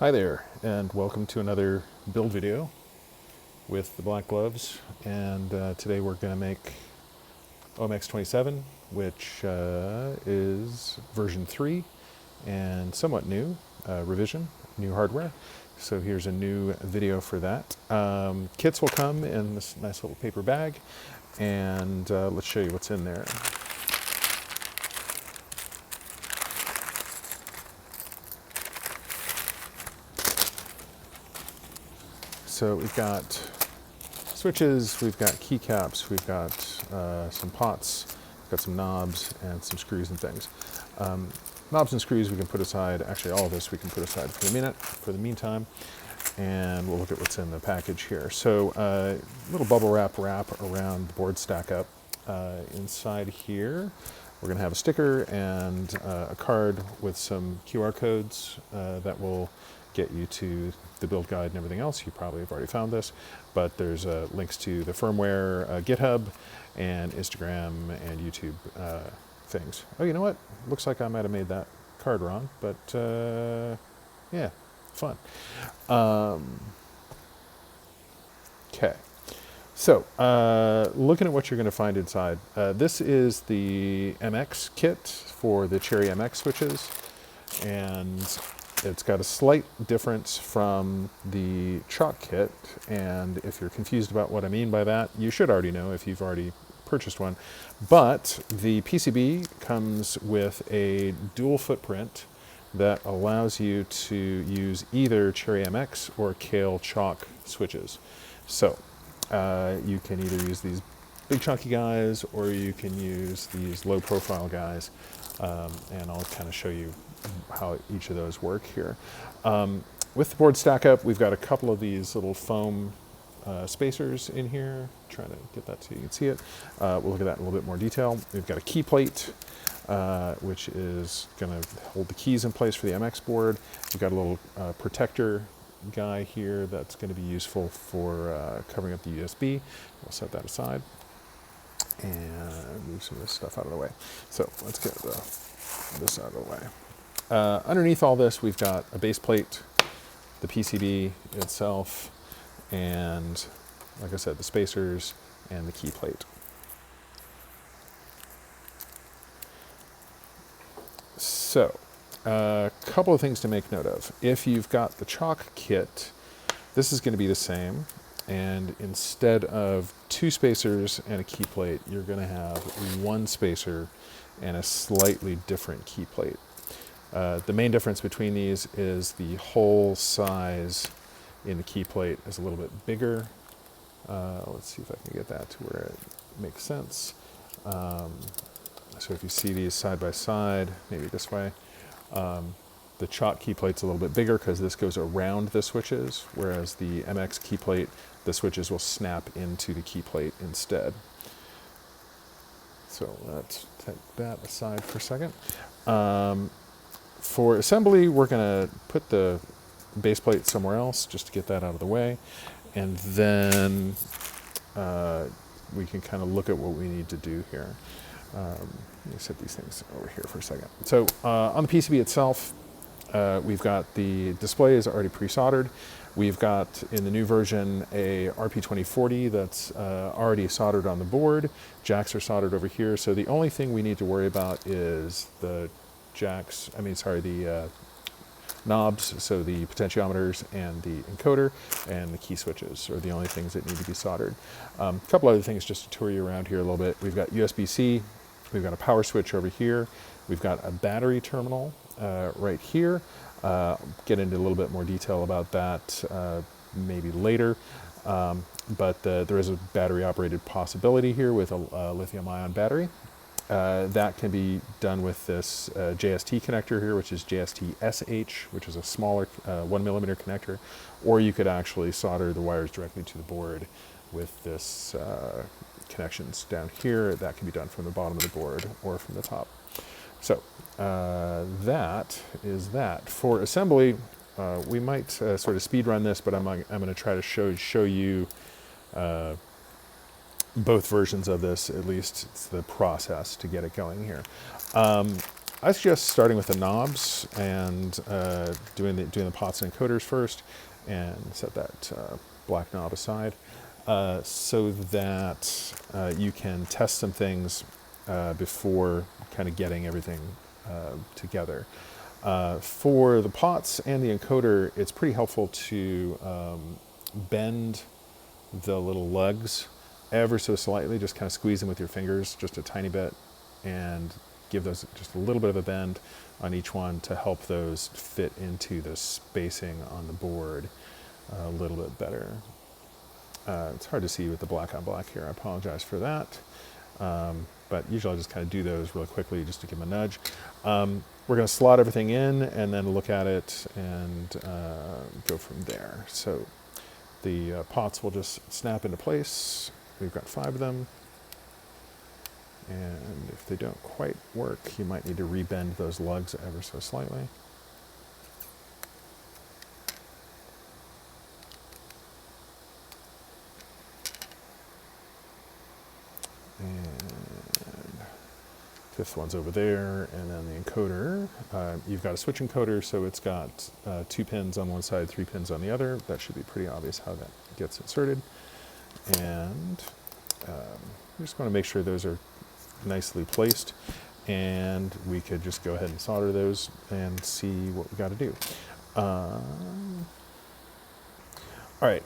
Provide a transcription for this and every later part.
Hi there, and welcome to another build video with the black gloves. And today we're going to make OMX-27, which is version 3 and somewhat new, revision, new hardware. So here's a new video for that. Kits will come in this nice little paper bag, and let's show you what's in there. So we've got switches, we've got keycaps, we've got some pots, we've got some knobs and some screws and things. Knobs and screws we can put aside, actually all of this we can put aside for the meantime, and we'll look at what's in the package here. So little bubble wrap around the board stack up. Inside here we're going to have a sticker and a card with some QR codes that will get you to the build guide and everything else. You probably have already found this, but there's links to the firmware, GitHub, and Instagram and YouTube things. Oh, you know what? Looks like I might have made that card wrong, but yeah, fun. Okay, so looking at what you're going to find inside, this is the MX kit for the Cherry MX switches, and it's got a slight difference from the Choc kit, and if you're confused about what I mean by that, you should already know if you've already purchased one. But the PCB comes with a dual footprint that allows you to use either Cherry MX or Kale Choc switches. So you can either use these big chunky guys or you can use these low profile guys, and I'll kind of show you how each of those work here. With the board stack up, we've got a couple of these little foam spacers in here. Trying to get that so you can see it. We'll look at that in a little bit more detail. We've got a key plate, which is going to hold the keys in place for the MX board. We've got a little protector guy here that's going to be useful for covering up the USB. We'll set that aside and move some of this stuff out of the way. So let's get this out of the way. Underneath all this, we've got a base plate, the PCB itself, and like I said, the spacers and the key plate. So a couple of things to make note of. If you've got the Choc kit, this is going to be the same, and instead of 2 spacers and a key plate, you're going to have 1 spacer and a slightly different key plate. The main difference between these is the hole size in the key plate is a little bit bigger. Let's see if I can get that to where it makes sense. So if you see these side by side, maybe this way, the Choc key plate's a little bit bigger because this goes around the switches, whereas the MX key plate, the switches will snap into the key plate instead. So let's take that aside for a second. For assembly, we're going to put the base plate somewhere else just to get that out of the way, and then we can kind of look at what we need to do here. Let me set these things over here for a second. So on the PCB itself, we've got the display is already pre-soldered. We've got, in the new version, a RP2040 that's already soldered on the board. Jacks are soldered over here, so the only thing we need to worry about is the the knobs, so the potentiometers and the encoder and the key switches are the only things that need to be soldered. A couple other things just to tour you around here a little bit. We've got USB-C, we've got a power switch over here, we've got a battery terminal right here. Get into a little bit more detail about that maybe later, but there is a battery operated possibility here with a lithium-ion battery. That can be done with this JST connector here, which is JST-SH, which is a smaller 1mm connector, or you could actually solder the wires directly to the board with this connections down here. That can be done from the bottom of the board or from the top. So that is that. For assembly, we might sort of speed run this, but I'm going to try to show you both versions of this. At least it's the process to get it going here. I suggest starting with the knobs and doing the pots and encoders first, and set that black knob aside, so that you can test some things before kind of getting everything together. For the pots and the encoder, it's pretty helpful to bend the little lugs ever so slightly, just kind of squeeze them with your fingers just a tiny bit, and give those just a little bit of a bend on each one to help those fit into the spacing on the board a little bit better. It's hard to see with the black on black here. I apologize for that. But usually I'll just kind of do those really quickly just to give them a nudge. We're going to slot everything in and then look at it and go from there. So the pots will just snap into place. We've got 5 of them. And if they don't quite work, you might need to rebend those lugs ever so slightly. And 5th one's over there, and then the encoder. You've got a switch encoder, so it's got 2 pins on one side, 3 pins on the other. That should be pretty obvious how that gets inserted. And we just want to make sure those are nicely placed, and we could just go ahead and solder those and see what we got to do. All right,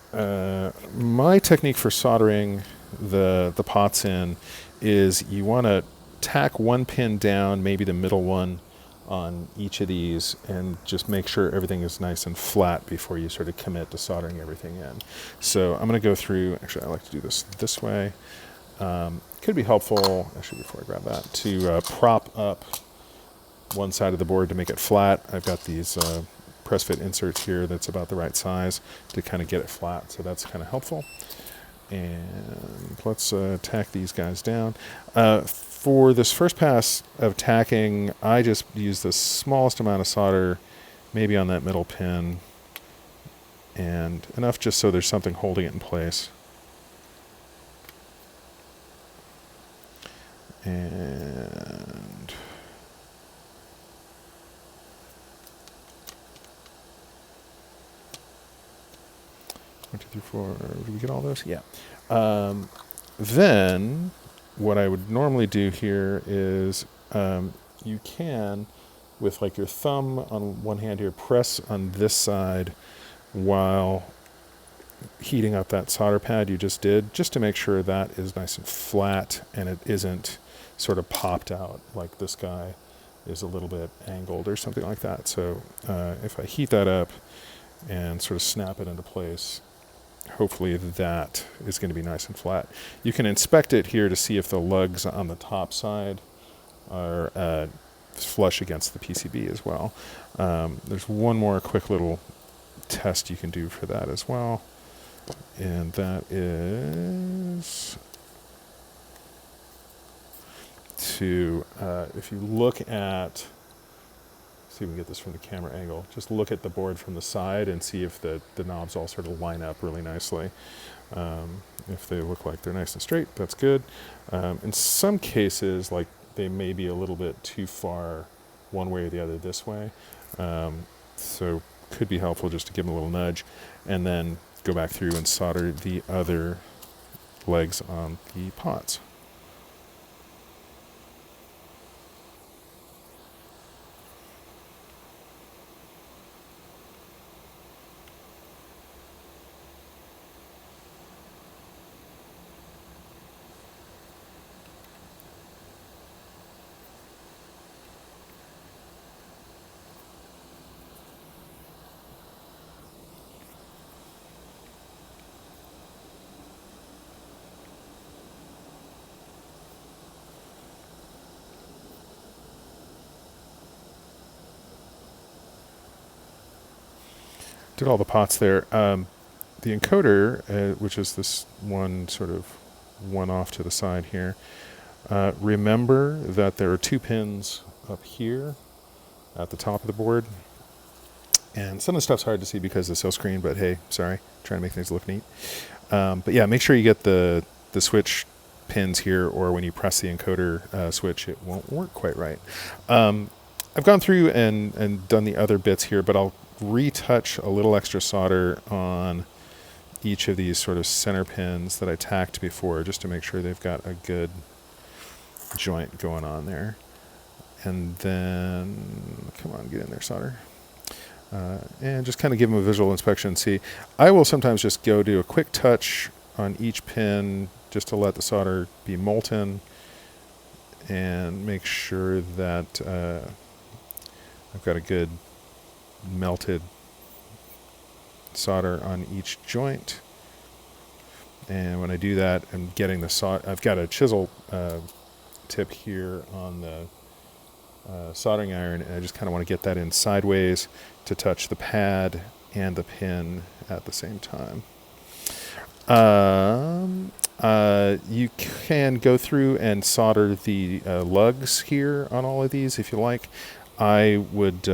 my technique for soldering the pots in is you want to tack 1 pin down, maybe the middle one, on each of these, and just make sure everything is nice and flat before you sort of commit to soldering everything in. So I'm going to go through, actually I like to do this way. Could be helpful, actually before I grab that, to prop up one side of the board to make it flat. I've got these press fit inserts here that's about the right size to kind of get it flat, so that's kind of helpful. And let's tack these guys down. For this first pass of tacking, I just use the smallest amount of solder, maybe on that middle pin, and enough just so there's something holding it in place. And one, two, three, four. Did we get all those? Yeah. Then what I would normally do here is you can, with like your thumb on one hand here, press on this side while heating up that solder pad you just did, just to make sure that is nice and flat and it isn't sort of popped out like this guy is a little bit angled or something like that. So if I heat that up and sort of snap it into place, hopefully that is going to be nice and flat. You can inspect it here to see if the lugs on the top side are flush against the PCB as well. There's one more quick little test you can do for that as well, and that is to, if you look at, see if we can get this from the camera angle, just look at the board from the side and see if the knobs all sort of line up really nicely. If they look like they're nice and straight, that's good. In some cases, like they may be a little bit too far one way or the other this way. So could be helpful just to give them a little nudge and then go back through and solder the other legs on the pots. Did all the pots there. The encoder, which is this one sort of one off to the side here, remember that there are 2 pins up here at the top of the board. And some of the stuff's hard to see because of the silk screen, but hey, sorry, trying to make things look neat. But yeah, make sure you get the switch pins here, or when you press the encoder switch, it won't work quite right. I've gone through and done the other bits here, but I'll retouch a little extra solder on each of these sort of center pins that I tacked before, just to make sure they've got a good joint going on there. And then, come on, get in there, solder. And just kind of give them a visual inspection and see. I will sometimes just go do a quick touch on each pin just to let the solder be molten and make sure that I've got a good melted solder on each joint. And when I do that, I'm getting the solder. I've got a chisel tip here on the soldering iron, and I just kind of want to get that in sideways to touch the pad and the pin at the same time. You can go through and solder the lugs here on all of these if you like. I would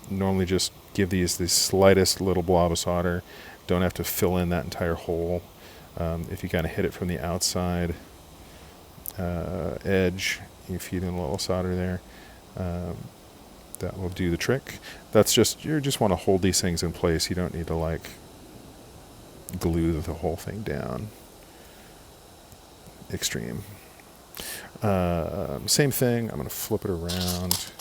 normally just give these the slightest little blob of solder. Don't have to fill in that entire hole. If you kind of hit it from the outside edge, you feed in a little solder there. That will do the trick. That's just, you just want to hold these things in place. You don't need to like glue the whole thing down. Extreme. Same thing. I'm going to flip it around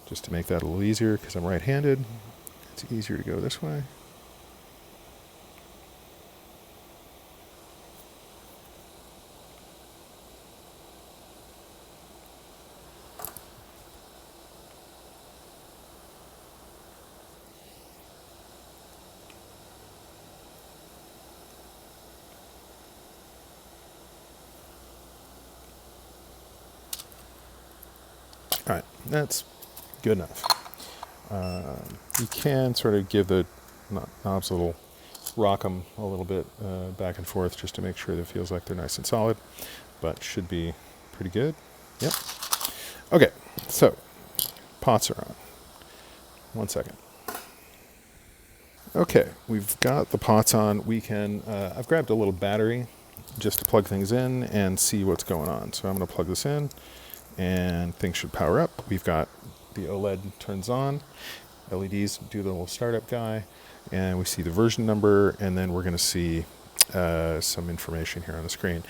just to make that a little easier because I'm right-handed. It's easier to go this way. All right, that's good enough. You can sort of give the knobs a little, rock them a little bit back and forth just to make sure that it feels like they're nice and solid, but should be pretty good. Yep. Okay, so pots are on. 1 second. Okay, we've got the pots on. We can, I've grabbed a little battery just to plug things in and see what's going on. So I'm going to plug this in and things should power up. We've got the OLED turns on, LEDs do the little startup guy, and we see the version number, and then we're going to see some information here on the screen.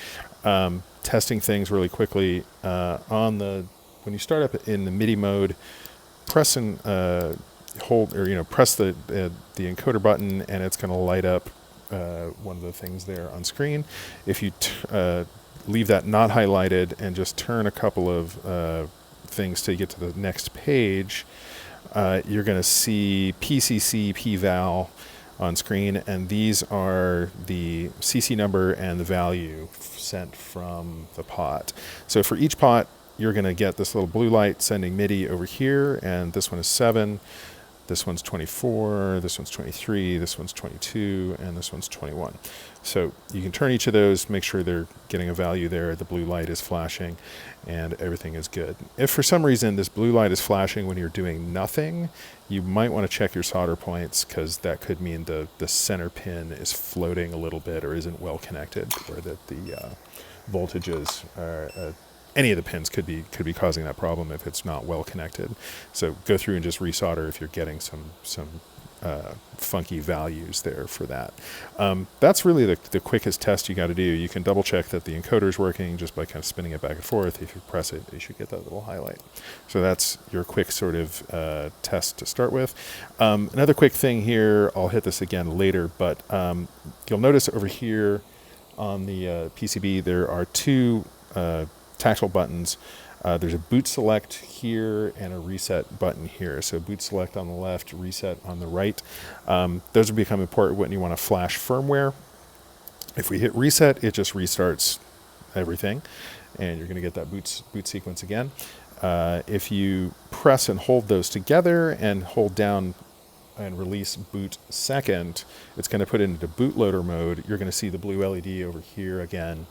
Testing things really quickly when you start up in the MIDI mode, press and hold, or press the encoder button, and it's going to light up one of the things there on screen. If you leave that not highlighted and just turn a couple of things to get to the next page, you're going to see PCC, P-val on screen, and these are the CC number and the value sent from the pot. So for each pot, you're going to get this little blue light sending MIDI over here, and this one is 7, this one's 24, this one's 23, this one's 22, and this one's 21. So you can turn each of those, make sure they're getting a value there, the blue light is flashing, and everything is good. If for some reason this blue light is flashing when you're doing nothing, you might want to check your solder points, because that could mean the center pin is floating a little bit or isn't well connected, or that the voltages are any of the pins could be causing that problem if it's not well connected. So go through and just resolder if you're getting some funky values there for that. That's really the quickest test you got to do. You can double check that the encoder is working just by kind of spinning it back and forth. If you press it, you should get that little highlight. So that's your quick sort of test to start with. Another quick thing here, I'll hit this again later, but you'll notice over here on the PCB there are two tactile buttons. There's a boot select here and a reset button here. So boot select on the left, reset on the right. Those will become important when you want to flash firmware. If we hit reset, it just restarts everything, and you're going to get that boot sequence again. If you press and hold those together and hold down and release boot second, it's going to put it into bootloader mode. You're going to see the blue LED over here again,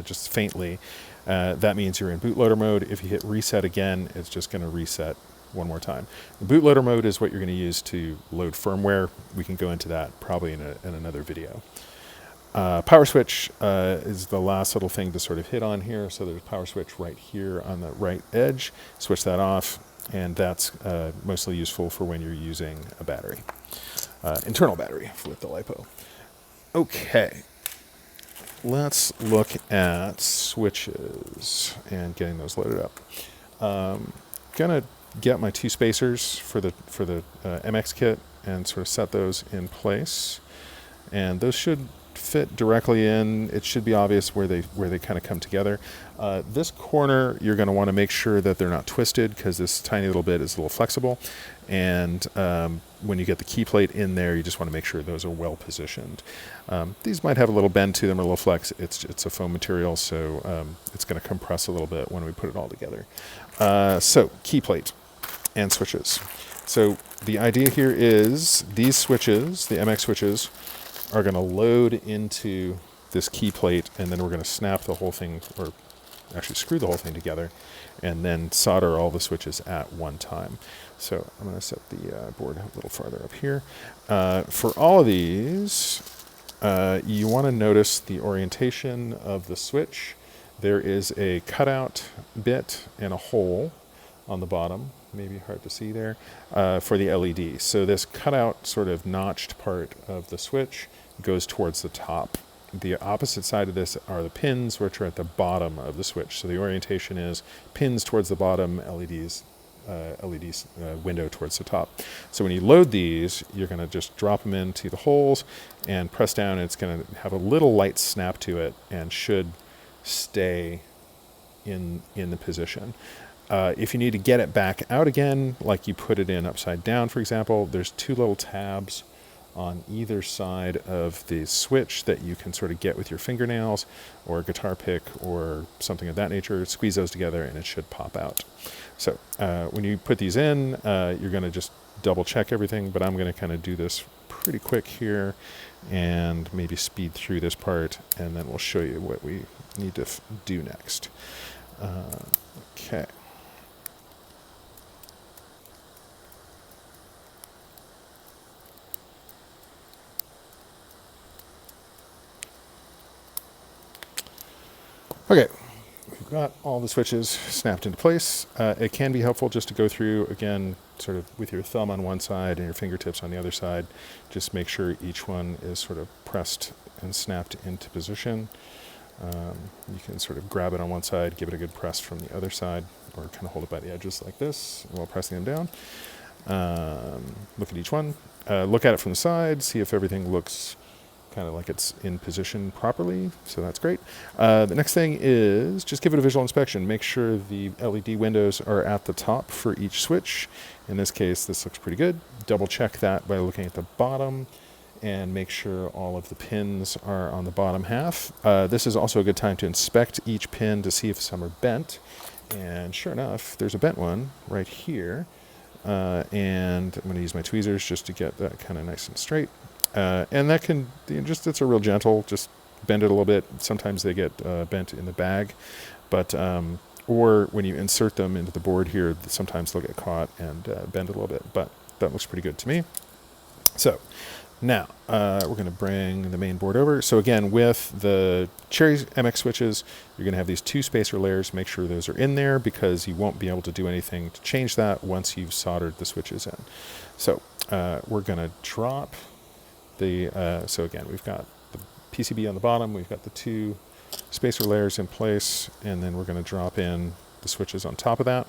just faintly. That means you're in bootloader mode. If you hit reset again, it's just going to reset one more time. The bootloader mode is what you're going to use to load firmware. We can go into that probably in another video. Power switch is the last little thing to sort of hit on here. So there's a power switch right here on the right edge. Switch that off. and that's mostly useful for when you're using a battery, internal battery with the LiPo. Okay, let's look at switches and getting those loaded up. Gonna get my 2 spacers for the MX kit and sort of set those in place, and those should fit directly in. It should be obvious where they kind of come together. This corner, you're going to want to make sure that they're not twisted, because this tiny little bit is a little flexible, and when you get the key plate in there, you just want to make sure those are well positioned. These might have a little bend to them or a little flex. It's a foam material, so it's going to compress a little bit when we put it all together. So key plate and switches. So the idea here is these switches, the MX switches, are going to load into this key plate, and then we're going to snap the whole thing, or actually screw the whole thing together, and then solder all the switches at one time. So I'm going to set the board a little farther up here. For all of these, you want to notice the orientation of the switch. There is a cutout bit and a hole on the bottom, maybe hard to see there, for the LED. So this cutout sort of notched part of the switch goes towards the top. The opposite side of this are the pins, which are at the bottom of the switch. So the orientation is pins towards the bottom, LEDs window towards the top. So when you load these, you're going to just drop them into the holes and press down, and it's going to have a little light snap to it and should stay in the position. If you need to get it back out again, like you put it in upside down, for example, there's 2 little tabs on either side of the switch that you can sort of get with your fingernails or a guitar pick or something of that nature. Squeeze those together and it should pop out. So when you put these in, you're going to just double check everything, but I'm going to kind of do this pretty quick here and maybe speed through this part, and then we'll show you what we need to do next. Okay. Okay, we've got all the switches snapped into place. It can be helpful just to go through, again, sort of with your thumb on one side and your fingertips on the other side. Just make sure each one is sort of pressed and snapped into position. You can sort of grab it on one side, give it a good press from the other side, or kind of hold it by the edges like this while pressing them down. Look at each one. Look at it from the side, see if everything looks kind of like it's in position properly, so that's great. The next thing is just give it a visual inspection. Make sure the LED windows are at the top for each switch. In this case, this looks pretty good. Double check that by looking at the bottom and make sure all of the pins are on the bottom half. This is also a good time to inspect each pin to see if some are bent, and sure enough, there's a bent one right here. And I'm going to use my tweezers just to get that kind of nice and straight. And that can just, it's a real gentle, just bend it a little bit. Sometimes they get bent in the bag, but or when you insert them into the board here, sometimes they'll get caught and bend a little bit, but that looks pretty good to me. So now we're going to bring the main board over. So again, with the Cherry MX switches, you're going to have these 2 spacer layers. Make sure those are in there, because you won't be able to do anything to change that once you've soldered the switches in. So we're going to drop so again, we've got the PCB on the bottom, we've got the 2 spacer layers in place, and then we're going to drop in the switches on top of that.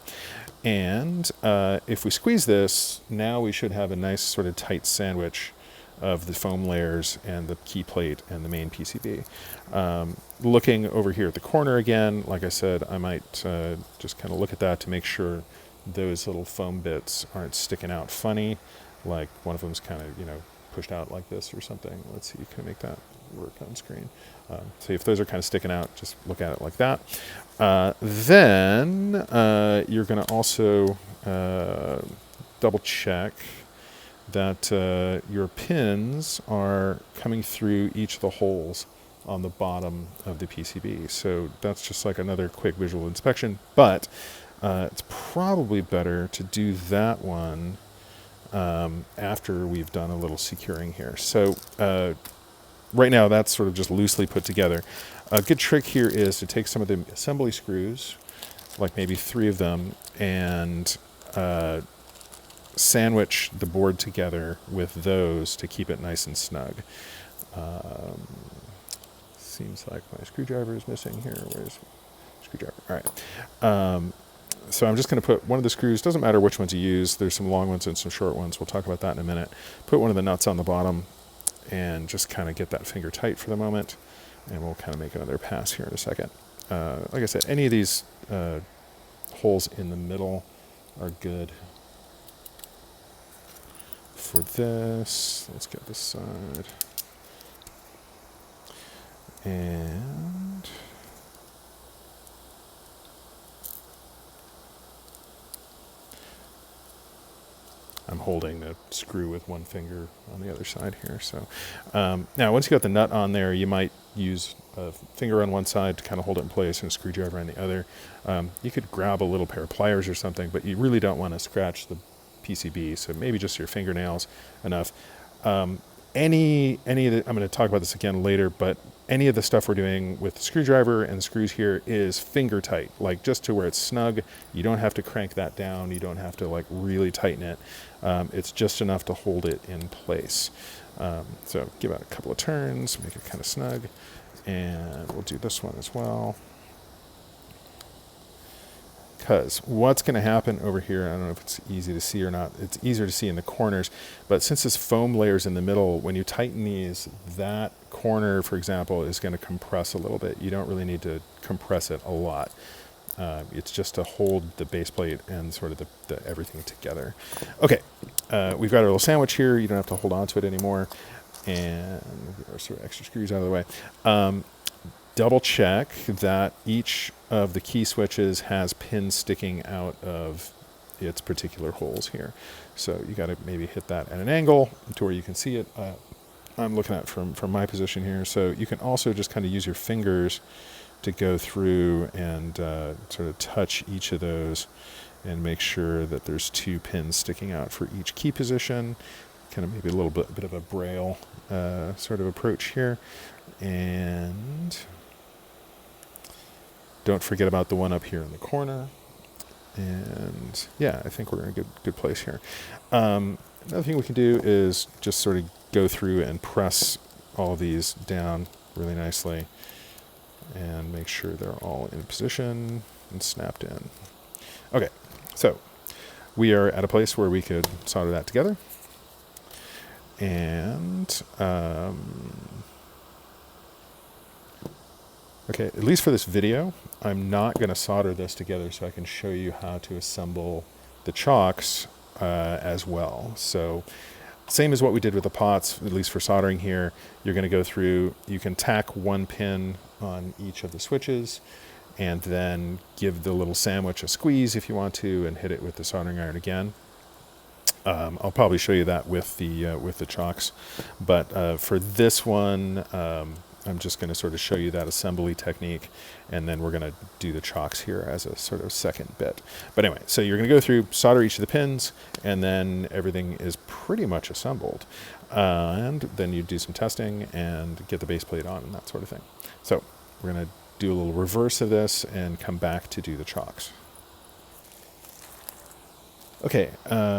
And if we squeeze this, now we should have a nice sort of tight sandwich of the foam layers and the key plate and the main PCB. Looking over here at the corner again, like I said, I might just kind of look at that to make sure those little foam bits aren't sticking out funny, like one of them's kind of, pushed out like this or something. Let's see, can I make that work on screen? So if those are kind of sticking out, just look at it like that. Then you're going to also double check that your pins are coming through each of the holes on the bottom of the PCB. So that's just like another quick visual inspection, but it's probably better to do that one after we've done a little securing here. So right now that's sort of just loosely put together. A good trick here is to take some of the assembly screws, like maybe 3 of them, and sandwich the board together with those to keep it nice and snug. Seems like my screwdriver is missing here. Where's screwdriver? All right. So I'm just going to put one of the screws, doesn't matter which ones you use, there's some long ones and some short ones, we'll talk about that in a minute. Put one of the nuts on the bottom and just kind of get that finger tight for the moment, and we'll kind of make another pass here in a second. Like I said, any of these holes in the middle are good for this. Let's get this side. And I'm holding the screw with one finger on the other side here. So now once you got the nut on there, you might use a finger on one side to kind of hold it in place and a screwdriver on the other. You could grab a little pair of pliers or something, but you really don't want to scratch the PCB, so maybe just your fingernails enough. Any of the, I'm going to talk about this again later, but any of the stuff we're doing with the screwdriver and the screws here is finger tight, like just to where it's snug. You don't have to crank that down. You don't have to like really tighten it. It's just enough to hold it in place. So give it a couple of turns, make it kind of snug, and we'll do this one as well. Because what's going to happen over here, I don't know if it's easy to see or not, it's easier to see in the corners, but since this foam layer's in the middle, when you tighten these, that corner, for example, is going to compress a little bit. You don't really need to compress it a lot. It's just to hold the base plate and sort of the everything together. Okay, we've got our little sandwich here. You don't have to hold on to it anymore. And we'll get our sort of extra screws out of the way. Double check that each of the key switches has pins sticking out of its particular holes here. So you got to maybe hit that at an angle to where you can see it. I'm looking at from my position here. So you can also just kind of use your fingers to go through and sort of touch each of those and make sure that there's 2 pins sticking out for each key position. Kind of maybe a little bit of a braille sort of approach here. And don't forget about the one up here in the corner. And yeah, I think we're in a good place here. Another thing we can do is just sort of go through and press all these down really nicely and make sure they're all in position and snapped in. Okay, so we are at a place where we could solder that together. And okay, at least for this video, I'm not going to solder this together so I can show you how to assemble the chocks as well. So same as what we did with the pots, at least for soldering here, you're going to go through, you can tack 1 pin on each of the switches and then give the little sandwich a squeeze if you want to and hit it with the soldering iron again. I'll probably show you that with the chocks, but for this one, I'm just going to sort of show you that assembly technique, and then we're going to do the chocks here as a sort of second bit. But anyway, so you're going to go through, solder each of the pins, and then everything is pretty much assembled. And then you do some testing and get the base plate on and that sort of thing. So we're going to do a little reverse of this and come back to do the chocks. Okay,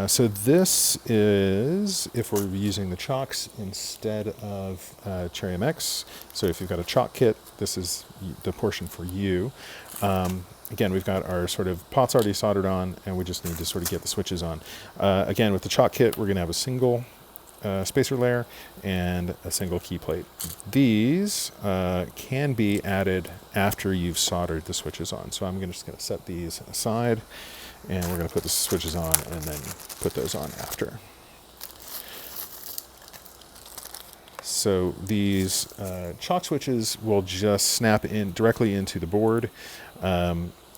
so this is if we're using the chocks instead of Cherry MX. So if you've got a choc kit, this is the portion for you. Again, we've got our sort of pots already soldered on, and we just need to sort of get the switches on. Again, with the choc kit, we're going to have a single spacer layer and a single key plate. These can be added after you've soldered the switches on. So I'm just going to set these aside, and we're going to put the switches on and then put those on after. So these choc switches will just snap in directly into the board.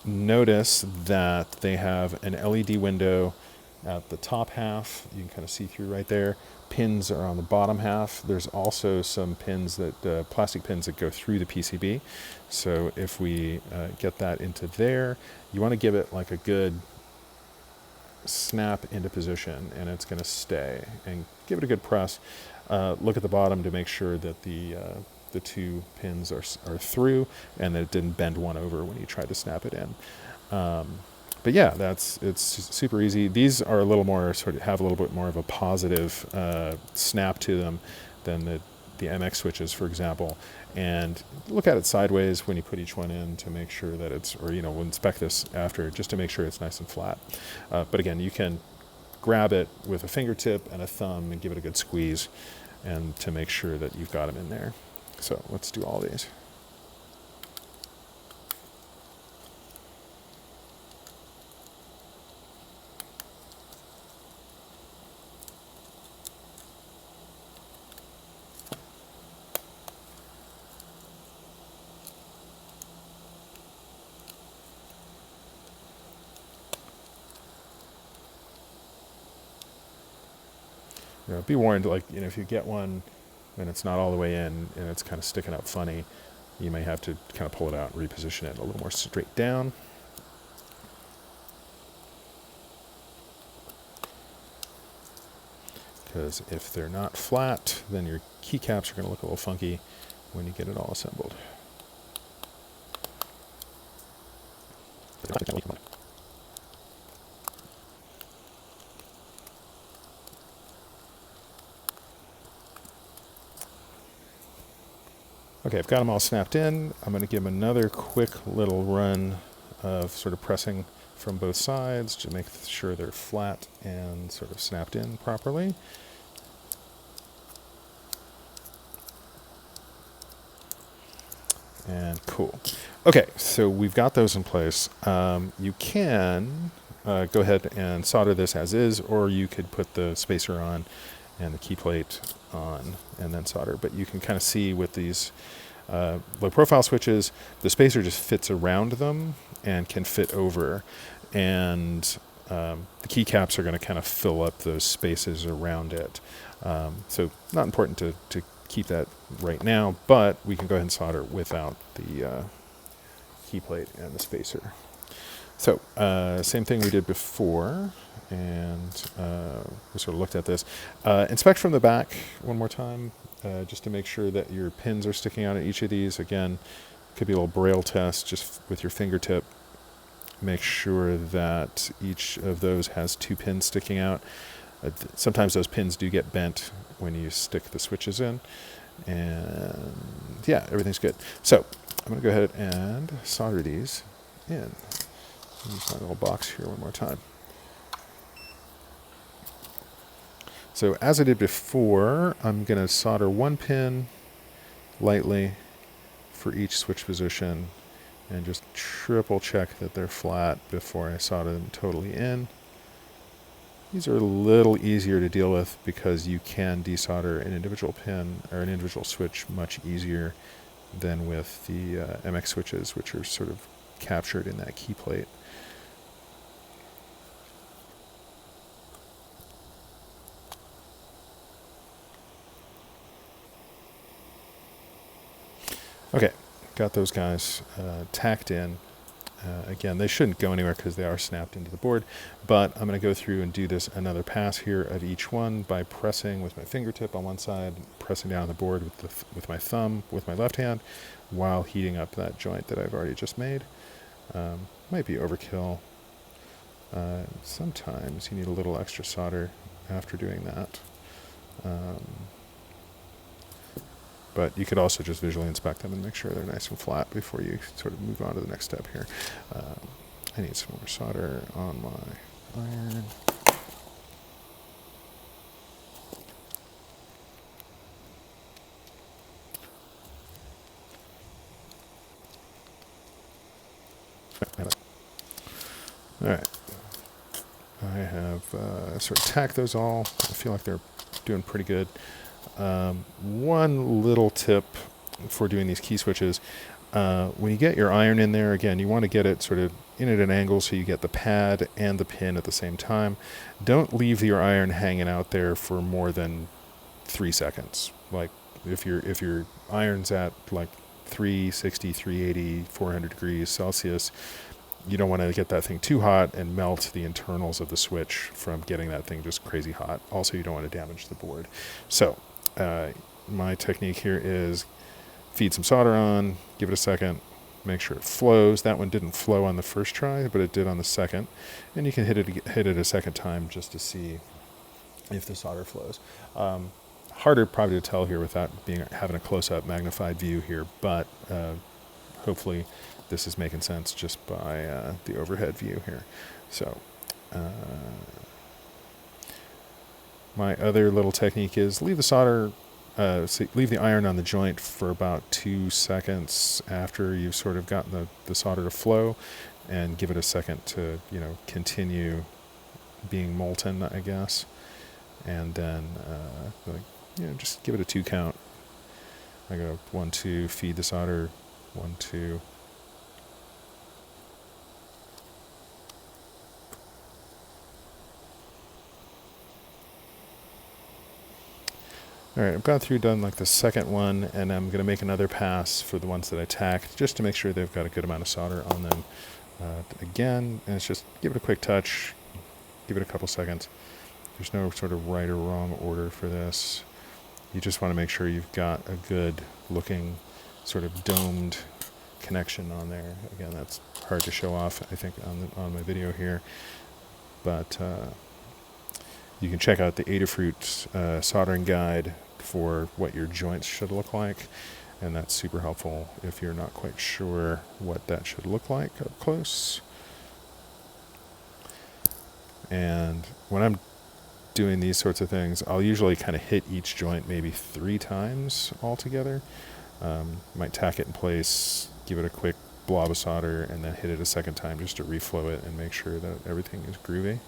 Notice that they have an LED window at the top half. You can kind of see through right there. Pins are on the bottom half. There's also some pins that plastic pins that go through the PCB. So if we get that into there, you want to give it like a good snap into position, and it's going to stay. And give it a good press. Look at the bottom to make sure that the 2 pins are through and that it didn't bend one over when you tried to snap it in. But yeah, it's super easy. These are a little more have a little bit more of a positive snap to them than the MX switches, for example. And look at it sideways when you put each one in to make sure that it's, or we'll inspect this after just to make sure it's nice and flat. But again, you can grab it with a fingertip and a thumb and give it a good squeeze, and to make sure that you've got them in there. So let's do all these. Be warned, if you get one and it's not all the way in and it's kind of sticking up funny, you may have to kind of pull it out and reposition it a little more straight down. Because if they're not flat, then your keycaps are going to look a little funky when you get it all assembled. Okay, I've got them all snapped in. I'm going to give them another quick little run of sort of pressing from both sides to make sure they're flat and sort of snapped in properly. And cool. Okay, so we've got those in place. You can go ahead and solder this as is, or you could put the spacer on and the key plate on and then solder. But you can kind of see with these low profile switches, the spacer just fits around them and can fit over. And the keycaps are going to kind of fill up those spaces around it. So not important to keep that right now, but we can go ahead and solder without the key plate and the spacer. So same thing we did before, and we sort of looked at this. Inspect from the back one more time, just to make sure that your pins are sticking out at each of these. Again, could be a little braille test just with your fingertip. Make sure that each of those has 2 pins sticking out. Sometimes those pins do get bent when you stick the switches in. And yeah, everything's good. So I'm going to go ahead and solder these in. Use my little box here one more time. So as I did before, I'm going to solder 1 pin lightly for each switch position and just triple check that they're flat before I solder them totally in. These are a little easier to deal with because you can desolder an individual pin or an individual switch much easier than with the MX switches, which are sort of captured in that key plate. Okay, got those guys tacked in. Again, they shouldn't go anywhere because they are snapped into the board, but I'm going to go through and do this another pass here of each one by pressing with my fingertip on one side, pressing down on the board with my thumb with my left hand while heating up that joint that I've already just made. Might be overkill. Sometimes you need a little extra solder after doing that. But you could also just visually inspect them and make sure they're nice and flat before you sort of move on to the next step here. I need some more solder on my iron. All right. I have sort of tacked those all. I feel like they're doing pretty good. One little tip for doing these key switches, when you get your iron in there, again, you want to get it sort of in at an angle so you get the pad and the pin at the same time. Don't leave your iron hanging out there for more than 3 seconds. Like if your iron's at like 360, 380, 400 degrees Celsius, you don't want to get that thing too hot and melt the internals of the switch from getting that thing just crazy hot. Also, you don't want to damage the board. So my technique here is feed some solder on, give it a second, make sure it flows. That one didn't flow on the first try, but it did on the second. And you can hit it a second time just to see if the solder flows. Harder probably to tell here without having a close-up magnified view here, but hopefully this is making sense just by the overhead view here. So my other little technique is leave the iron on the joint for about 2 seconds after you've sort of gotten the solder to flow, and give it a second to continue being molten, I guess. And then just give it a 2 count. I go 1, 2, feed the solder, 1, 2. All right, I've gone through, done like the second one, and I'm going to make another pass for the ones that I tacked, just to make sure they've got a good amount of solder on them. Again, and it's just give it a quick touch, give it a couple seconds. There's no sort of right or wrong order for this. You just want to make sure you've got a good looking sort of domed connection on there. Again, that's hard to show off, I think, on my video here. But you can check out the Adafruit soldering guide for what your joints should look like. And that's super helpful if you're not quite sure what that should look like up close. And when I'm doing these sorts of things, I'll usually kind of hit each joint maybe 3 times altogether. Might tack it in place, give it a quick blob of solder, and then hit it a second time just to reflow it and make sure that everything is groovy.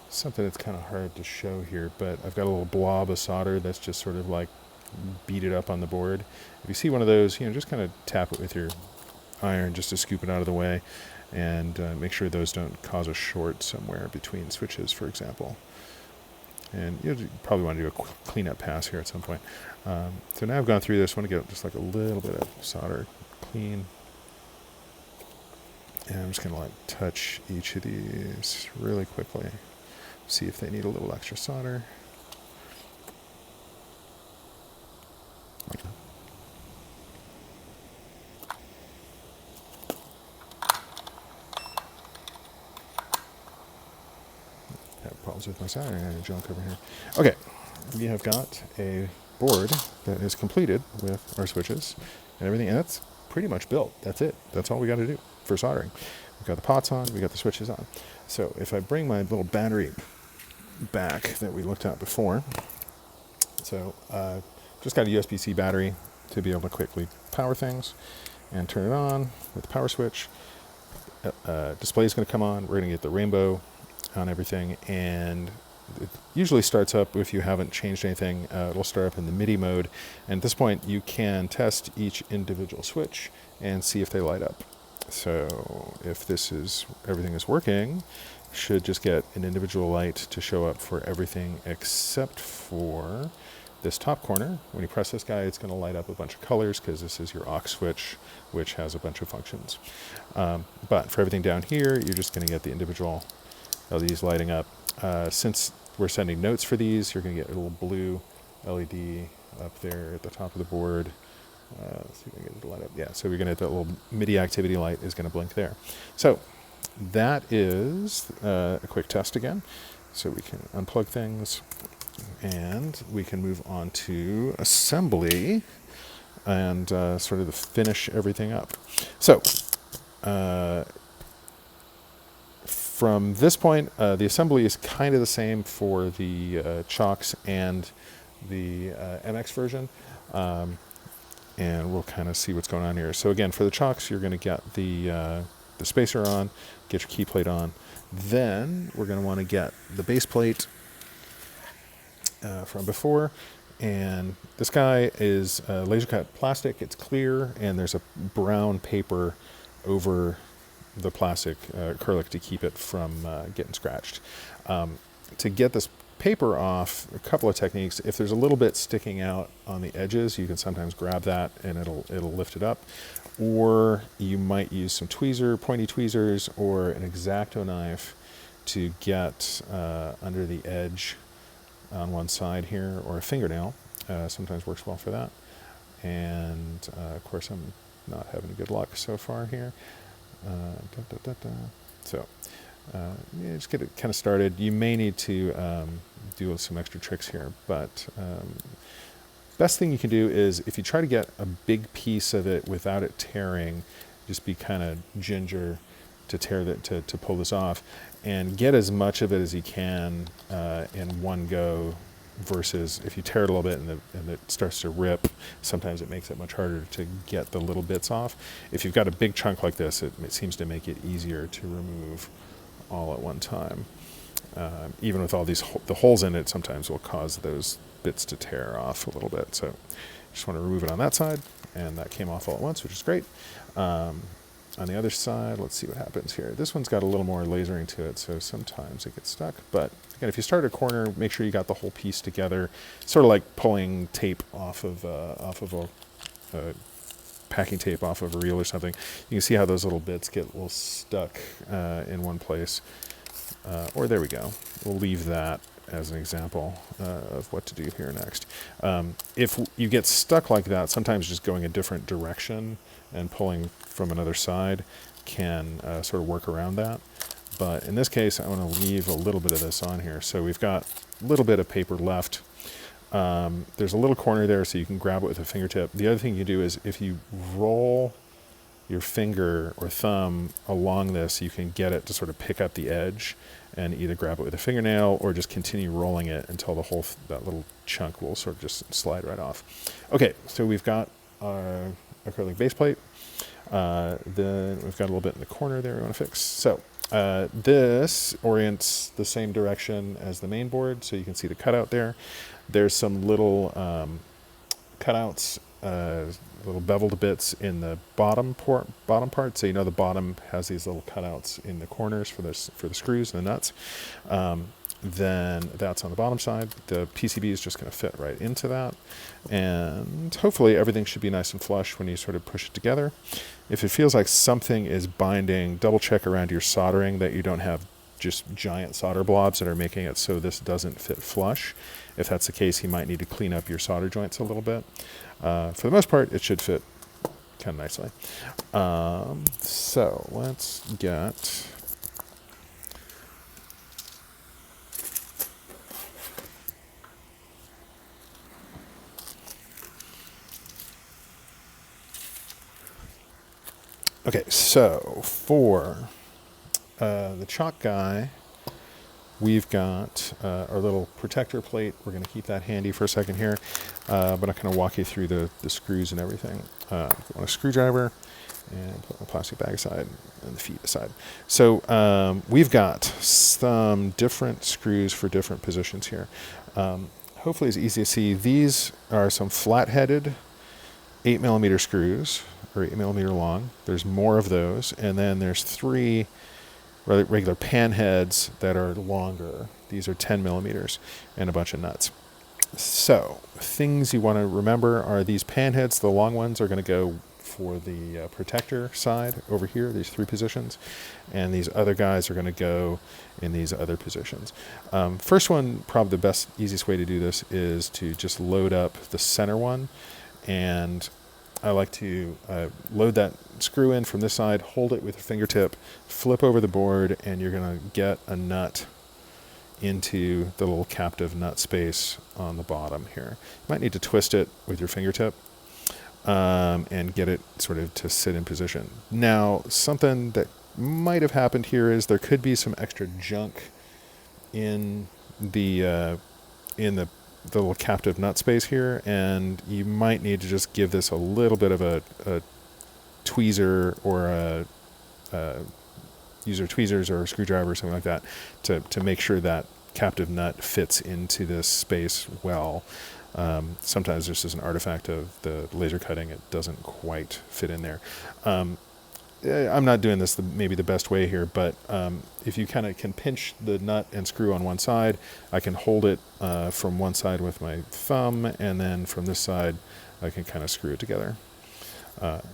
Something that's kind of hard to show here, but I've got a little blob of solder that's just sort of like beat it up on the board. If you see one of those, just kind of tap it with your iron just to scoop it out of the way, and make sure those don't cause a short somewhere between switches, for example. And you probably want to do a cleanup pass here at some point. So now I've gone through this, I want to get just like a little bit of solder clean. And I'm just going to like touch each of these really quickly. See if they need a little extra solder. Have problems with my soldering iron junk over here. Okay, we have got a board that is completed with our switches and everything, and that's pretty much built. That's it. That's all we got to do for soldering. We've got the pots on, we got the switches on. So if I bring my little battery back that we looked at before, so just got a USB-C battery to be able to quickly power things and turn it on with the power switch. Display is going to come on. We're going to get the rainbow on everything, and it usually starts up if you haven't changed anything. It'll start up in the MIDI mode, and at this point you can test each individual switch and see if they light up. So if everything is working, should just get an individual light to show up for everything except for this top corner. When you press this guy, it's going to light up a bunch of colors because this is your aux switch, which has a bunch of functions. But for everything down here, you're just going to get the individual LEDs lighting up. Since we're sending notes for these, you're going to get a little blue LED up there at the top of the board. Let's see if I can get it to light up. Yeah, so we're going to get that little MIDI activity light is going to blink there. So that is a quick test again. So we can unplug things and we can move on to assembly and sort of finish everything up. So from this point, the assembly is kind of the same for the Chocs and the MX version. And we'll kind of see what's going on here. So again, for the Chocs, you're going to get the spacer on, get your key plate on. Then we're going to want to get the base plate from before. And this guy is laser cut plastic. It's clear, and there's a brown paper over the plastic acrylic to keep it from getting scratched. To get this paper off, a couple of techniques. If there's a little bit sticking out on the edges, you can sometimes grab that and it'll lift it up. Or you might use some pointy tweezers, or an X-Acto knife to get under the edge on one side here, or a fingernail. Sometimes works well for that. And of course, I'm not having good luck so far here. So yeah, just get it kind of started. You may need to do some extra tricks here, but best thing you can do is, if you try to get a big piece of it without it tearing, just be kind of ginger to tear that, to pull this off, and get as much of it as you can in one go, versus if you tear it a little bit and it starts to rip, sometimes it makes it much harder to get the little bits off. If you've got a big chunk like this, it seems to make it easier to remove all at one time. Even with all the holes in it, sometimes will cause those bits to tear off a little bit. So just want to remove it on that side, and that came off all at once, which is great. On the other side, let's see what happens here. This one's got a little more lasering to it, so sometimes it gets stuck. But again, if you start at a corner, make sure you got the whole piece together. Sort of like pulling tape off of a packing tape off of a reel or something. You can see how those little bits get a little stuck in one place. Or there we go. We'll leave that as an example of what to do here next. If you get stuck like that, sometimes just going a different direction and pulling from another side can sort of work around that. But in this case, I want to leave a little bit of this on here. So we've got a little bit of paper left. There's a little corner there, so you can grab it with a fingertip. The other thing you do is, if you roll your finger or thumb along this, you can get it to sort of pick up the edge and either grab it with a fingernail or just continue rolling it until that little chunk will sort of just slide right off. Okay, so we've got our acrylic base plate. Then we've got a little bit in the corner there we want to fix. So this orients the same direction as the main board, so you can see the cutout there. There's some little cutouts, little beveled bits in the bottom part, so you know the bottom has these little cutouts in the corners for the screws and the nuts. Then that's on the bottom side. The PCB is just going to fit right into that, and hopefully everything should be nice and flush when you sort of push it together. If it feels like something is binding, double check around your soldering that you don't have just giant solder blobs that are making it so this doesn't fit flush. If that's the case, you might need to clean up your solder joints a little bit. For the most part, it should fit kind of nicely. So let's get... Okay, so for the Choc guy, we've got our little protector plate. We're going to keep that handy for a second here, but I'm going to walk you through the screws and everything. I want a screwdriver, and put my plastic bag aside and the feet aside. So we've got some different screws for different positions here. Hopefully it's easy to see. These are some flat-headed 8mm screws, or 8mm long. There's more of those, and then there's 3 regular pan heads that are longer. These are 10mm, and a bunch of nuts. So things you want to remember are these pan heads. The long ones are going to go for the protector side over here, these 3 positions, and these other guys are going to go in these other positions. First one, probably the best, easiest way to do this is to just load up the center one, and I like to load that screw in from this side, hold it with your fingertip, flip over the board, and you're going to get a nut into the little captive nut space on the bottom here. You might need to twist it with your fingertip and get it sort of to sit in position. Now, something that might have happened here is there could be some extra junk in the little captive nut space here, and you might need to just give this a little bit of a tweezer or use your tweezers or a screwdriver or something like that to make sure that captive nut fits into this space well. Sometimes there's just an artifact of the laser cutting. It doesn't quite fit in there. I'm not doing this maybe the best way here, but if you kind of can pinch the nut and screw on one side, I can hold it from one side with my thumb, and then from this side, I can kind of screw it together.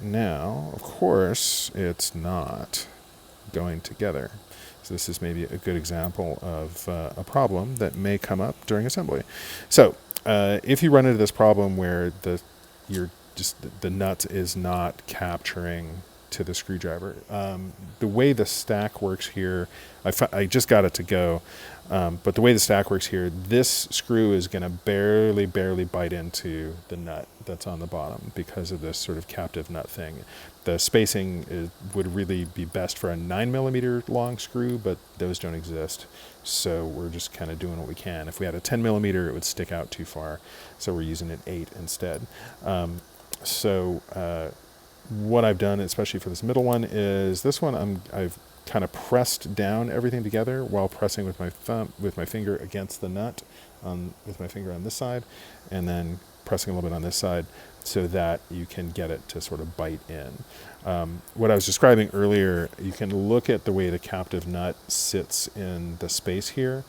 Now, of course, it's not going together. So this is maybe a good example of a problem that may come up during assembly. So if you run into this problem where the nut is not capturing to the screwdriver, the way the stack works here, I just got it to go, but the way the stack works here, this screw is going to barely bite into the nut that's on the bottom because of this sort of captive nut thing. The spacing would really be best for a 9mm long screw, but those don't exist. So we're just kind of doing what we can. If we had a 10mm, it would stick out too far. So we're using an 8 instead. What I've done, especially for this middle one, is this one I've kind of pressed down everything together while pressing with my finger against the nut, with my finger on this side, and then pressing a little bit on this side so that you can get it to sort of bite in. What I was describing earlier, you can look at the way the captive nut sits in the space here.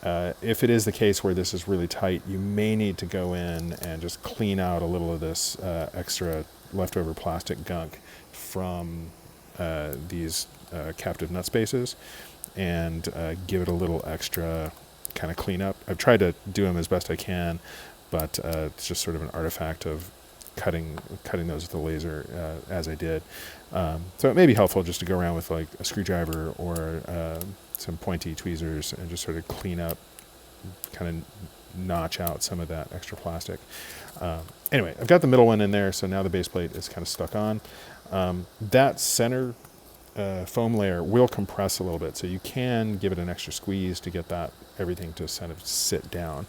If it is the case where this is really tight, you may need to go in and just clean out a little of this extra leftover plastic gunk from these captive nut spaces and give it a little extra kind of cleanup. I've tried to do them as best I can, but it's just sort of an artifact of cutting those with the laser as I did. So it may be helpful just to go around with like a screwdriver or some pointy tweezers and just sort of clean up, kind of notch out some of that extra plastic. Anyway, I've got the middle one in there, so now the base plate is kind of stuck on. That center foam layer will compress a little bit, so you can give it an extra squeeze to get everything to kind of sit down.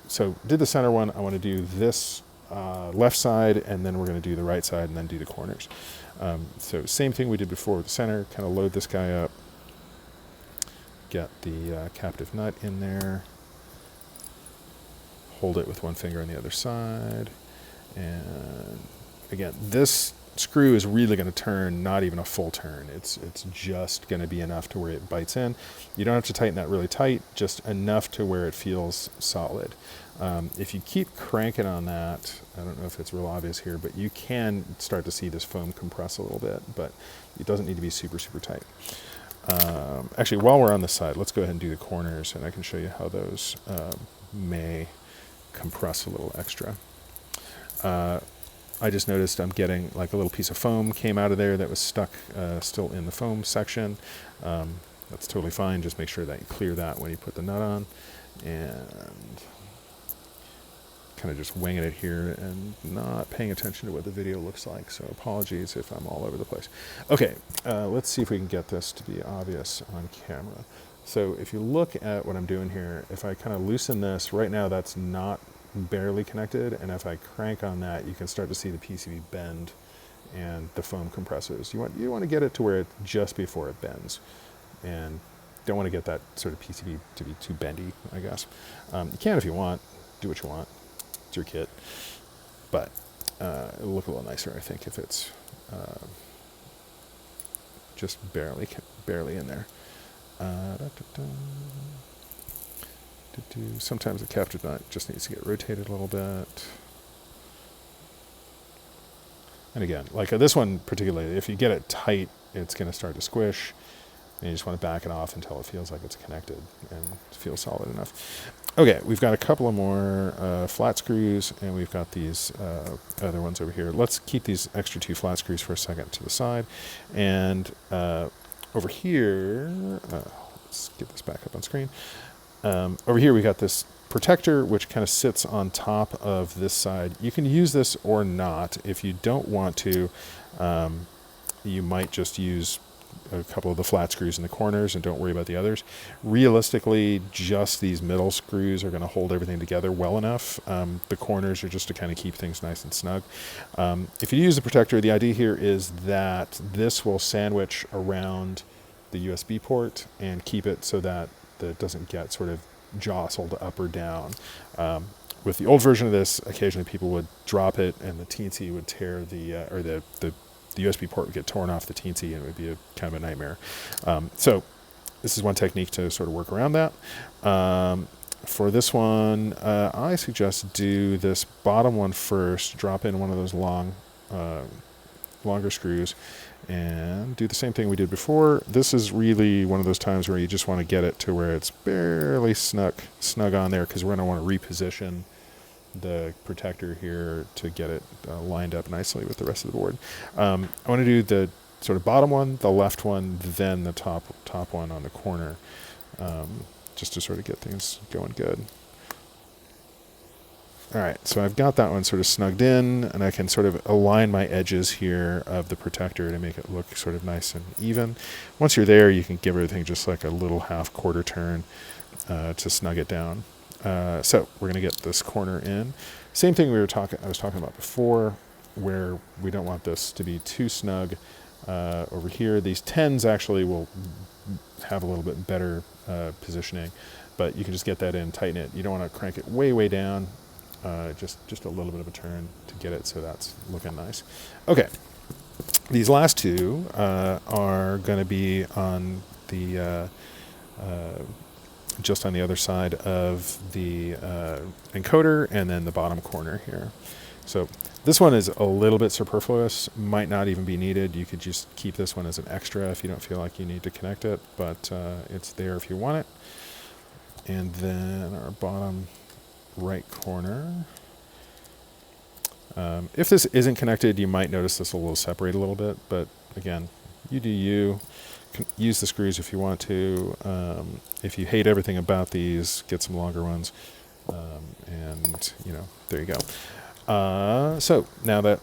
So did the center one. I want to do this left side, and then we're going to do the right side, and then do the corners. So same thing we did before with the center. Kind of load this guy up, get the captive nut in there, hold it with one finger on the other side, and again, this screw is really going to turn not even a full turn. It's just going to be enough to where it bites in. You don't have to tighten that really tight, just enough to where it feels solid. If you keep cranking on that, I don't know if it's real obvious here, but you can start to see this foam compress a little bit, but it doesn't need to be super tight. Actually, while we're on this side, let's go ahead and do the corners, and I can show you how those may compress a little extra. I just noticed I'm getting like a little piece of foam came out of there that was stuck still in the foam section. That's totally fine. Just make sure that you clear that when you put the nut on, and kind of just winging it here and not paying attention to what the video looks like. So apologies if I'm all over the place. Okay, let's see if we can get this to be obvious on camera. So if you look at what I'm doing here, if I kind of loosen this, right now that's not barely connected, and if I crank on that, you can start to see the PCB bend and the foam compresses. You want to get it to where it just before it bends, and don't want to get that sort of PCB to be too bendy, I guess. You can if you want, do what you want, it's your kit, but it'll look a little nicer, I think, if it's just barely in there. Sometimes the captive nut just needs to get rotated a little bit. And again, like this one particularly, if you get it tight, it's going to start to squish, and you just want to back it off until it feels like it's connected and feels solid enough. Okay, we've got a couple of more flat screws, and we've got these other ones over here. Let's keep these extra 2 flat screws for a second to the side. And over here, let's get this back up on screen. Over here we got this protector which kind of sits on top of this side. You can use this or not. If you don't want to, you might just use a couple of the flat screws in the corners and don't worry about the others. Realistically, just these middle screws are going to hold everything together well enough. The corners are just to kind of keep things nice and snug. If you use the protector, the idea here is that this will sandwich around the USB port and keep it so that it doesn't get sort of jostled up or down. With the old version of this, occasionally people would drop it and the teensy would tear the the USB port would get torn off the teensy, and it would be a kind of a nightmare. So this is one technique to sort of work around that. For this one, I suggest do this bottom one first, drop in one of those longer screws, and do the same thing we did before. This is really one of those times where you just want to get it to where it's barely snug on there, because we're going to want to reposition the protector here to get it lined up nicely with the rest of the board. I want to do the sort of bottom one, the left one, then the top one on the corner, just to sort of get things going good. All right, so I've got that one sort of snugged in, and I can sort of align my edges here of the protector to make it look sort of nice and even. Once you're there, you can give everything just like a little half-quarter turn to snug it down. So we're going to get this corner in. Same thing I was talking about before, where we don't want this to be too snug over here. These 10s actually will have a little bit better positioning, but you can just get that in, tighten it. You don't want to crank it way down. Just a little bit of a turn to get it so that's looking nice. Okay, these last two are going to be on the just on the other side of the encoder, and then the bottom corner here. So this one is a little bit superfluous, might not even be needed. You could just keep this one as an extra if you don't feel like you need to connect it, but it's there if you want it. And then our bottom right corner. If this isn't connected, you might notice this will separate a little bit, but again, you do you. Can use the screws if you want to. If you hate everything about these, get some longer ones, and there you go. So now that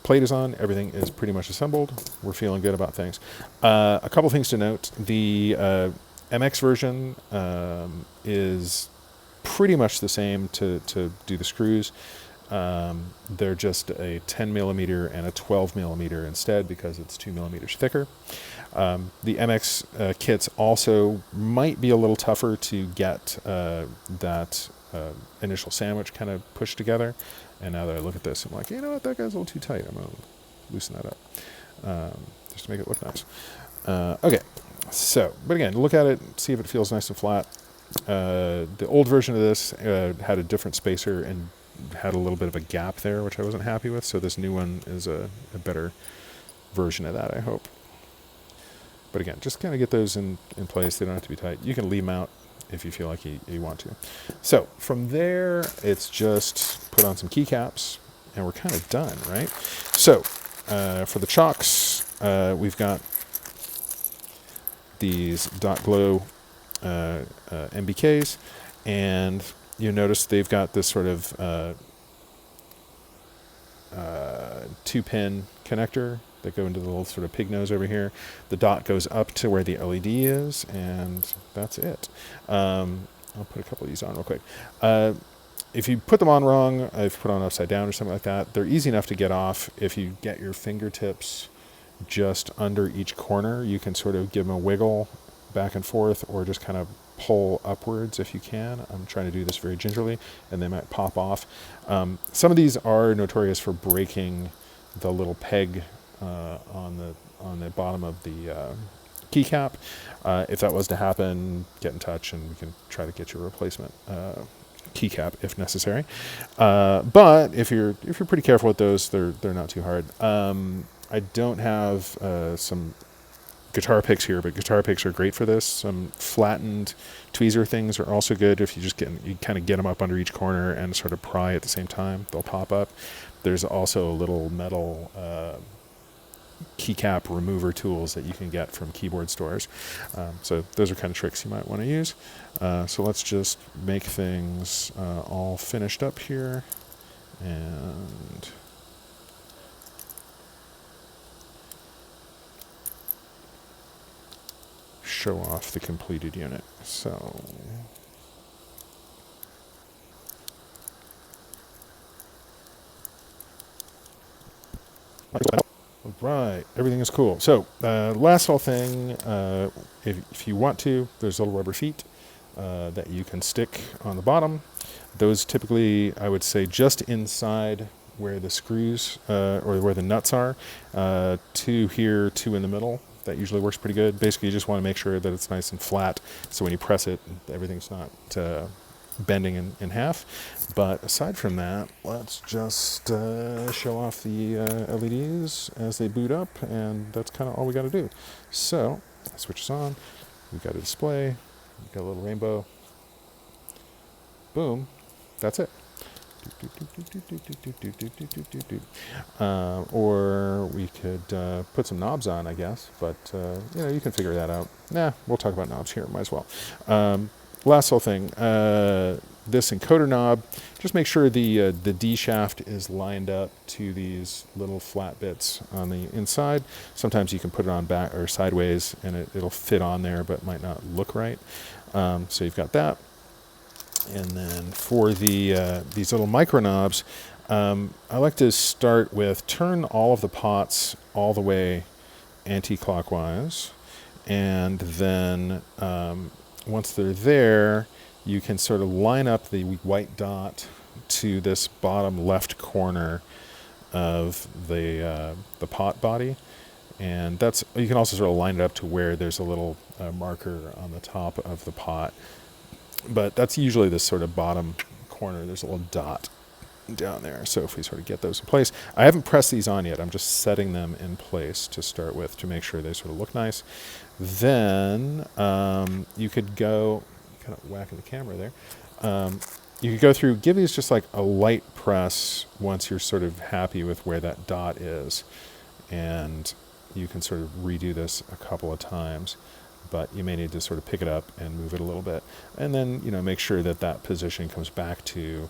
plate is on, everything is pretty much assembled. We're feeling good about things. A couple things to note: the MX version is pretty much the same to do the screws. They're just a 10 millimeter and a 12 millimeter instead, because it's 2 millimeters thicker. The MX kits also might be a little tougher to get that initial sandwich kind of pushed together. And now that I look at this, I'm like, you know what, that guy's a little too tight. I'm going to loosen that up just to make it look nice. Okay, so, but again, look at it, see if it feels nice and flat. The old version of this had a different spacer and had a little bit of a gap there, which I wasn't happy with. So this new one is a better version of that, I hope. But again, just kind of get those in place. They don't have to be tight. You can leave them out if you feel like you want to. So from there, it's just put on some keycaps, and we're kind of done, right? So for the chocks, we've got these dot glow MBKs, and you notice they've got this sort of 2-pin connector that go into the little sort of pig nose over here. The dot goes up to where the LED is, and that's it. I'll put a couple of these on real quick. If you put them on wrong, if you put on upside down or something like that, they're easy enough to get off. If you get your fingertips just under each corner, you can sort of give them a wiggle back and forth, or just kind of pull upwards if you can. I'm trying to do this very gingerly, and they might pop off. Some of these are notorious for breaking the little peg on the bottom of the keycap. If that was to happen, get in touch and we can try to get you a replacement keycap if necessary. But if you're pretty careful with those, they're not too hard. I don't have some guitar picks here, but guitar picks are great for this. Some flattened tweezer things are also good if you kind of get them up under each corner and sort of pry at the same time. They'll pop up. There's also a little metal keycap remover tools that you can get from keyboard stores. So those are kind of tricks you might want to use. So let's just make things all finished up here, and show off the completed unit. So right, everything is cool. So last little thing, if you want to, there's little rubber feet that you can stick on the bottom. Those typically, I would say, just inside where the screws or where the nuts are. 2 here, 2 in the middle. That usually works pretty good. Basically, you just want to make sure that it's nice and flat, so when you press it, everything's not bending in half. But aside from that, let's just show off the LEDs as they boot up, and that's kind of all we got to do. So, switches on, we've got a display, we've got a little rainbow, boom, that's it. Or we could put some knobs on, I guess, but you can figure that out. Nah, we'll talk about knobs here, might as well. Last little thing, this encoder knob, just make sure the D shaft is lined up to these little flat bits on the inside. Sometimes you can put it on back or sideways and it'll fit on there, but might not look right. So you've got that. And then for the these little micro knobs, I like to start with turn all of the pots all the way anti-clockwise, and then once they're there, you can sort of line up the white dot to this bottom left corner of the pot body, and that's, you can also sort of line it up to where there's a little marker on the top of the pot. But that's usually this sort of bottom corner. There's a little dot down there. So if we sort of get those in place, I haven't pressed these on yet. I'm just setting them in place to start with to make sure they sort of look nice. Then you could go, kind of whacking the camera there. You could go through, give these just like a light press once you're sort of happy with where that dot is. And you can sort of redo this a couple of times. But you may need to sort of pick it up and move it a little bit. And then, make sure that that position comes back to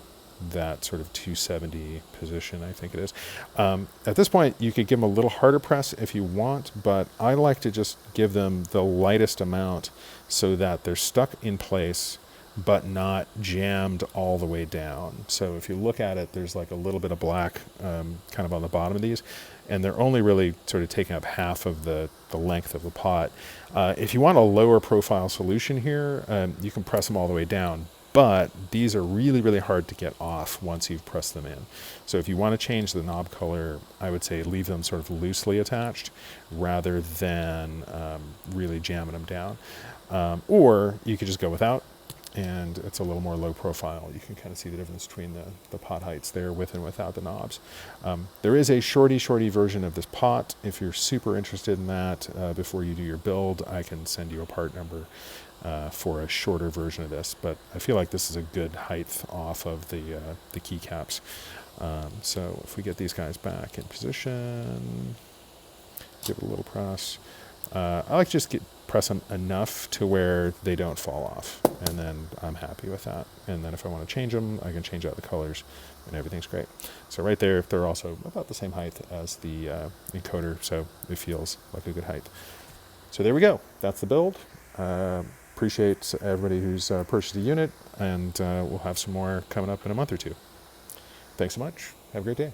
that sort of 270 position, I think it is. At this point, you could give them a little harder press if you want, but I like to just give them the lightest amount so that they're stuck in place, but not jammed all the way down. So if you look at it, there's like a little bit of black kind of on the bottom of these, and they're only really sort of taking up half of the length of the pot. If you want a lower profile solution here, you can press them all the way down, but these are really, really hard to get off once you've pressed them in. So if you want to change the knob color, I would say leave them sort of loosely attached rather than really jamming them down. Or you could just go without, and it's a little more low profile. You can kind of see the difference between the pot heights there with and without the knobs. There is a shorty version of this pot. If you're super interested in that, before you do your build, I can send you a part number for a shorter version of this. But I feel like this is a good height off of the keycaps. So if we get these guys back in position, give it a little press. I like to just press them enough to where they don't fall off, and then I'm happy with that. And then if I want to change them, I can change out the colors, and everything's great. So right there, they're also about the same height as the encoder, so it feels like a good height. So there we go. That's the build. Appreciate everybody who's purchased a unit, and we'll have some more coming up in a month or two. Thanks so much. Have a great day.